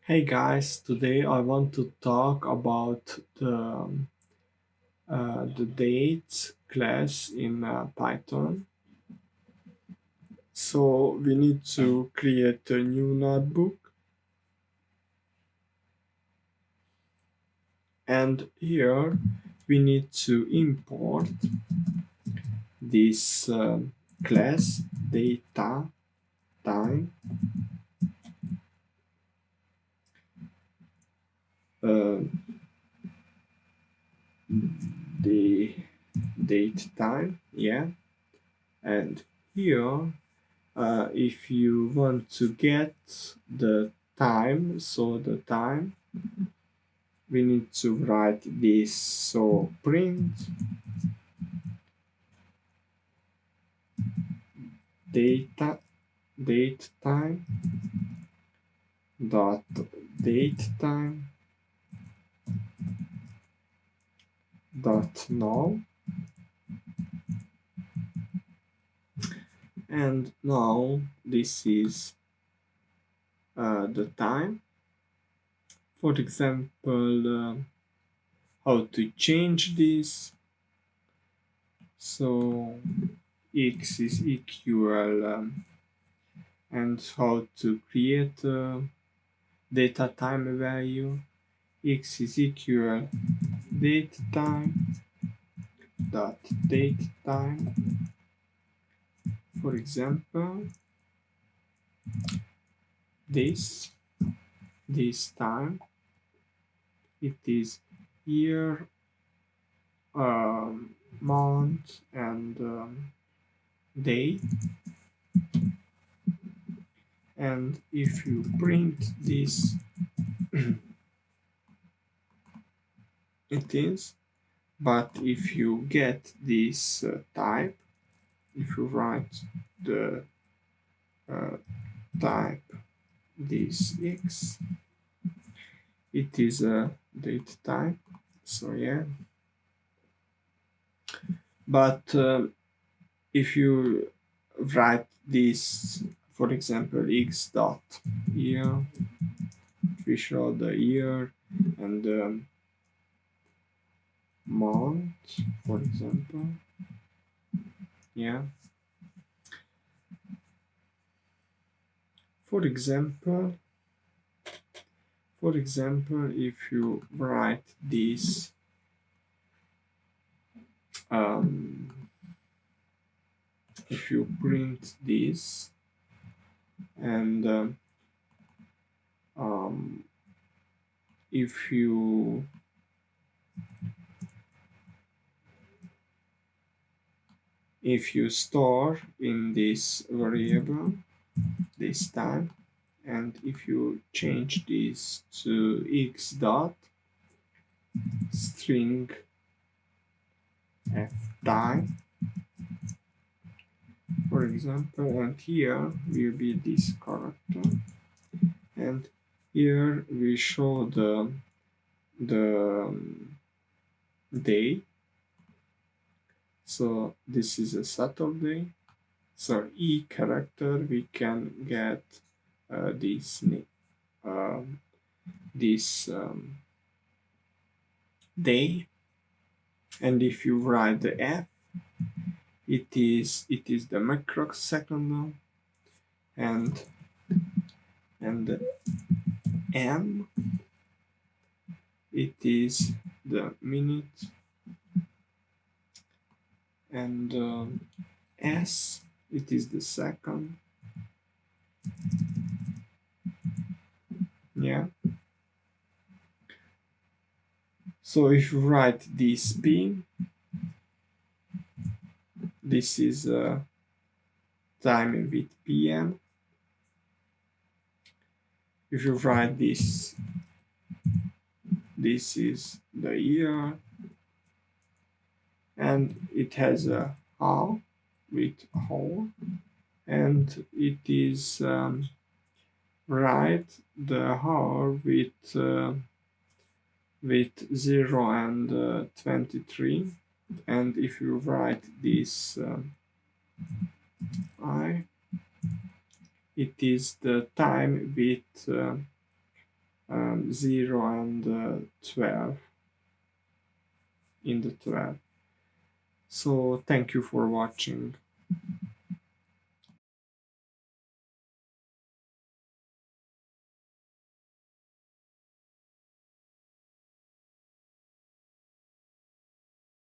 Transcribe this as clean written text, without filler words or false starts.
Hey guys, today I want to talk about the dates class in Python. So we need to create a new notebook, and here we need to import this class data time, uh, the date time, yeah, and here if you want to get the time, so the time, we need to write this. So print data date time dot date time dot null, and now this is the time. For example, how to change this. So x is equal and how to create a data time value. X is equal date time dot date time. For example, this time, it is year, month, and day. And if you print this, it is. But if you get this type, if you write the uh, type this x, it is a date type. So yeah, but if you write this, for example, x dot year, we show the year and the month, for example, yeah. For example, if you write this, um, if you print this, and um, if you store in this variable this time, and if you change this to x dot string f time, for example, and here will be this character, and here we show the day. So this is a Saturday. So e character we can get this um, this day, and if you write the f, it is the microsecond, and the m, it is the minute, and s, it is the second, yeah. So if you write this p, this is time with pm. If you write this is the year, and it has a hour with hole, and it is write the hour with 0 and 23, and if you write this I, it is the time with 0 and 12 in the 12. So thank you for watching.